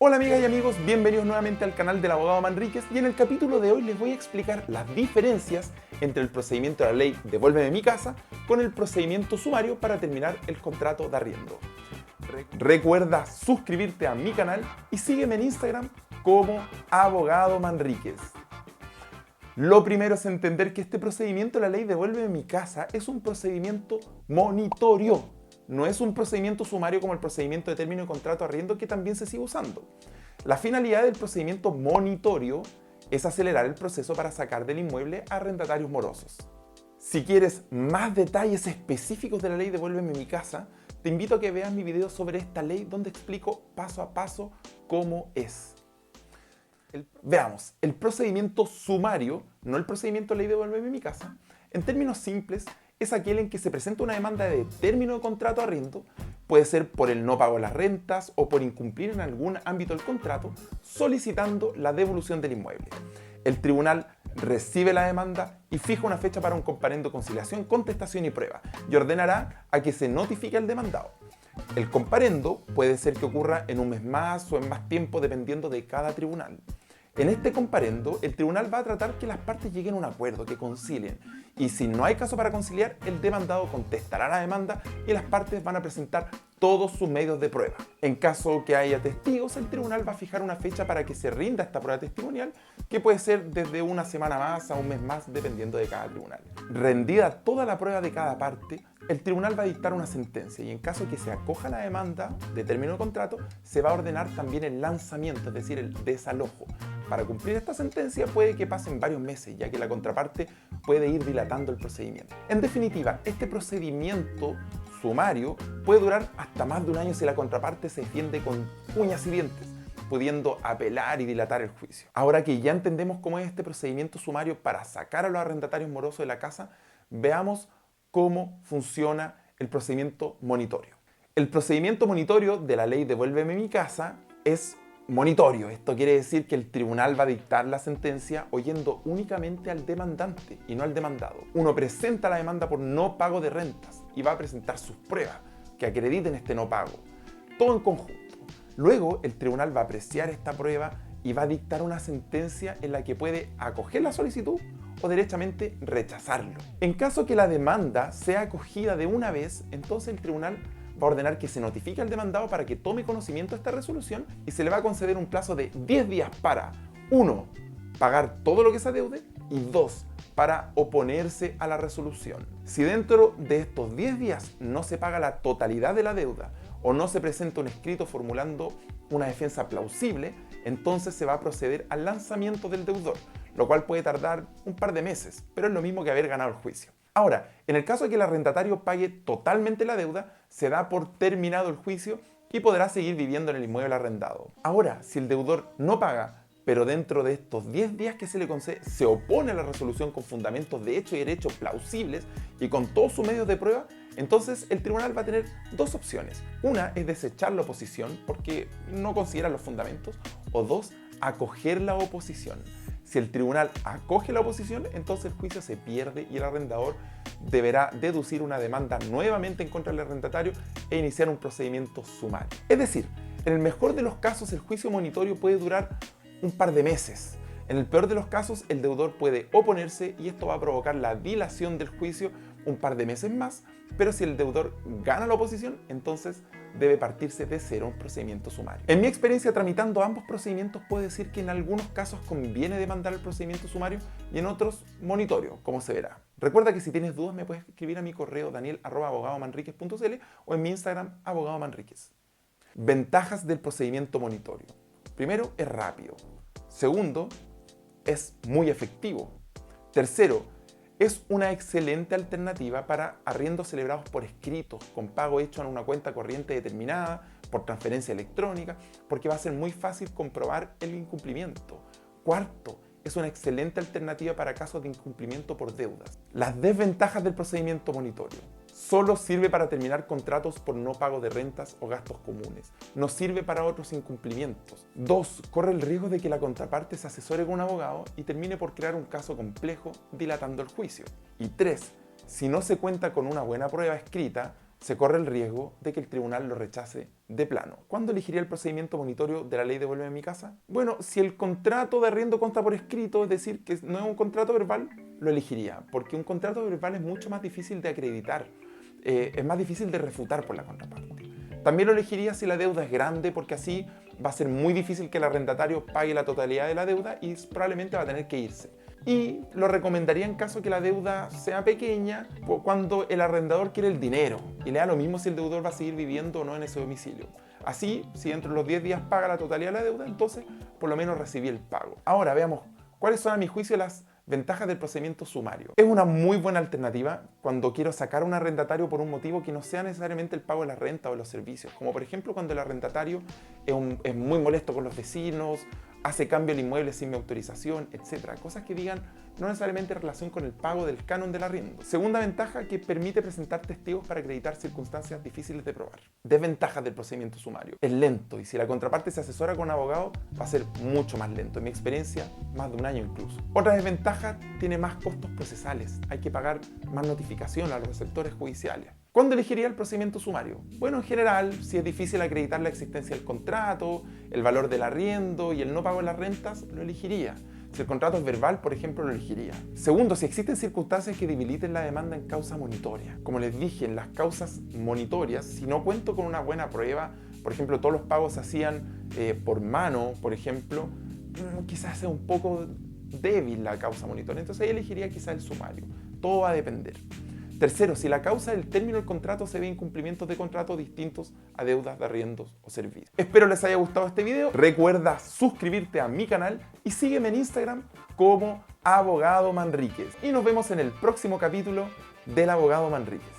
Hola amigas y amigos, bienvenidos nuevamente al canal del abogado Manríquez y en el capítulo de hoy les voy a explicar las diferencias entre el procedimiento de la ley Devuélveme mi casa con el procedimiento sumario para terminar el contrato de arriendo. Recuerda suscribirte a mi canal y sígueme en Instagram como abogado Manríquez. Lo primero es entender que este procedimiento de la ley Devuélveme mi casa es un procedimiento monitorio. No es un procedimiento sumario como el procedimiento de término de contrato de arriendo que también se sigue usando. La finalidad del procedimiento monitorio es acelerar el proceso para sacar del inmueble a arrendatarios morosos. Si quieres más detalles específicos de la ley Devuélveme mi casa, te invito a que veas mi video sobre esta ley donde explico paso a paso cómo es. Veamos, el procedimiento sumario, no el procedimiento de ley Devuélveme mi casa, en términos simples, es aquel en que se presenta una demanda de término de contrato de arriendo, puede ser por el no pago de las rentas o por incumplir en algún ámbito del contrato, solicitando la devolución del inmueble. El tribunal recibe la demanda y fija una fecha para un comparendo, conciliación, contestación y prueba, y ordenará a que se notifique al demandado. El comparendo puede ser que ocurra en un mes más o en más tiempo dependiendo de cada tribunal. En este comparendo, el tribunal va a tratar que las partes lleguen a un acuerdo, que concilien. Y si no hay caso para conciliar, el demandado contestará la demanda y las partes van a presentar todos sus medios de prueba. En caso que haya testigos, el tribunal va a fijar una fecha para que se rinda esta prueba testimonial, que puede ser desde una semana más a un mes más, dependiendo de cada tribunal. Rendida toda la prueba de cada parte, el tribunal va a dictar una sentencia y en caso que se acoja la demanda de término de contrato, se va a ordenar también el lanzamiento, es decir, el desalojo. Para cumplir esta sentencia puede que pasen varios meses, ya que la contraparte puede ir dilatando el procedimiento. En definitiva, este procedimiento sumario puede durar hasta más de un año si la contraparte se defiende con uñas y dientes, pudiendo apelar y dilatar el juicio. Ahora que ya entendemos cómo es este procedimiento sumario para sacar a los arrendatarios morosos de la casa, veamos cómo funciona el procedimiento monitorio. El procedimiento monitorio de la ley Devuélveme mi casa es monitorio. Esto quiere decir que el tribunal va a dictar la sentencia oyendo únicamente al demandante y no al demandado. Uno presenta la demanda por no pago de rentas y va a presentar sus pruebas que acrediten este no pago. Todo en conjunto. Luego el tribunal va a apreciar esta prueba y va a dictar una sentencia en la que puede acoger la solicitud o derechamente rechazarlo. En caso que la demanda sea acogida de una vez, entonces el tribunal va a ordenar que se notifique al demandado para que tome conocimiento de esta resolución y se le va a conceder un plazo de 10 días para 1. Pagar todo lo que se adeude y 2. Para oponerse a la resolución. Si dentro de estos 10 días no se paga la totalidad de la deuda o no se presenta un escrito formulando una defensa plausible, entonces se va a proceder al lanzamiento del deudor, lo cual puede tardar un par de meses, pero es lo mismo que haber ganado el juicio. Ahora, en el caso de que el arrendatario pague totalmente la deuda, se da por terminado el juicio y podrá seguir viviendo en el inmueble arrendado. Ahora, si el deudor no paga, pero dentro de estos 10 días que se le concede se opone a la resolución con fundamentos de hecho y derecho plausibles y con todos sus medios de prueba, entonces el tribunal va a tener dos opciones. Una es desechar la oposición porque no considera los fundamentos, o 2, acoger la oposición. Si el tribunal acoge la oposición, entonces el juicio se pierde y el arrendador deberá deducir una demanda nuevamente en contra del arrendatario e iniciar un procedimiento sumario. Es decir, en el mejor de los casos el juicio monitorio puede durar un par de meses. En el peor de los casos el deudor puede oponerse y esto va a provocar la dilación del juicio un par de meses más, pero si el deudor gana la oposición, entonces debe partirse de cero un procedimiento sumario. En mi experiencia tramitando ambos procedimientos puedo decir que en algunos casos conviene demandar el procedimiento sumario y en otros monitorio, como se verá. Recuerda que si tienes dudas me puedes escribir a mi correo daniel@abogadomanriquez.cl o en mi Instagram abogadomanriquez. Ventajas del procedimiento monitorio. Primero, es rápido. Segundo, es muy efectivo. Tercero, es una excelente alternativa para arriendos celebrados por escritos, con pago hecho en una cuenta corriente determinada, por transferencia electrónica, porque va a ser muy fácil comprobar el incumplimiento. Cuarto, es una excelente alternativa para casos de incumplimiento por deudas. Las desventajas del procedimiento monitorio. Solo sirve para terminar contratos por no pago de rentas o gastos comunes. No sirve para otros incumplimientos. 2. Corre el riesgo de que la contraparte se asesore con un abogado y termine por crear un caso complejo, dilatando el juicio. Y 3. Si no se cuenta con una buena prueba escrita, se corre el riesgo de que el tribunal lo rechace de plano. ¿Cuándo elegiría el procedimiento monitorio de la ley Devuélveme mi casa? Bueno, si el contrato de arriendo consta por escrito, es decir, que no es un contrato verbal, lo elegiría, porque un contrato verbal es mucho más difícil de acreditar, es más difícil de refutar por la contraparte. También lo elegiría si la deuda es grande, porque así va a ser muy difícil que el arrendatario pague la totalidad de la deuda y probablemente va a tener que irse. Y lo recomendaría en caso que la deuda sea pequeña, cuando el arrendador quiere el dinero y le da lo mismo si el deudor va a seguir viviendo o no en ese domicilio. Así, si dentro de los 10 días paga la totalidad de la deuda, entonces por lo menos recibí el pago. Ahora veamos cuáles son a mi juicio las ventajas del procedimiento sumario. Es una muy buena alternativa cuando quiero sacar a un arrendatario por un motivo que no sea necesariamente el pago de la renta o de los servicios, como por ejemplo cuando el arrendatario es muy molesto con los vecinos, hace cambio el inmueble sin mi autorización, etc. Cosas que digan no necesariamente en relación con el pago del canon del arriendo. Segunda ventaja, que permite presentar testigos para acreditar circunstancias difíciles de probar. Desventajas del procedimiento sumario. Es lento y si la contraparte se asesora con un abogado va a ser mucho más lento. En mi experiencia, más de un año incluso. Otra desventaja, tiene más costos procesales. Hay que pagar más notificación a los receptores judiciales. ¿Cuándo elegiría el procedimiento sumario? Bueno, en general, si es difícil acreditar la existencia del contrato, el valor del arriendo y el no pago de las rentas, lo elegiría. Si el contrato es verbal, por ejemplo, lo elegiría. Segundo, si existen circunstancias que debiliten la demanda en causa monitoria. Como les dije, en las causas monitorias, si no cuento con una buena prueba, por ejemplo, todos los pagos se hacían por mano, por ejemplo, quizás sea un poco débil la causa monitoria. Entonces ahí elegiría quizás el sumario. Todo va a depender. Tercero, si la causa del término del contrato se ve incumplimientos de contrato distintos a deudas de arriendos o servicios. Espero les haya gustado este video. Recuerda suscribirte a mi canal y sígueme en Instagram como Abogado Manríquez. Y nos vemos en el próximo capítulo del Abogado Manríquez.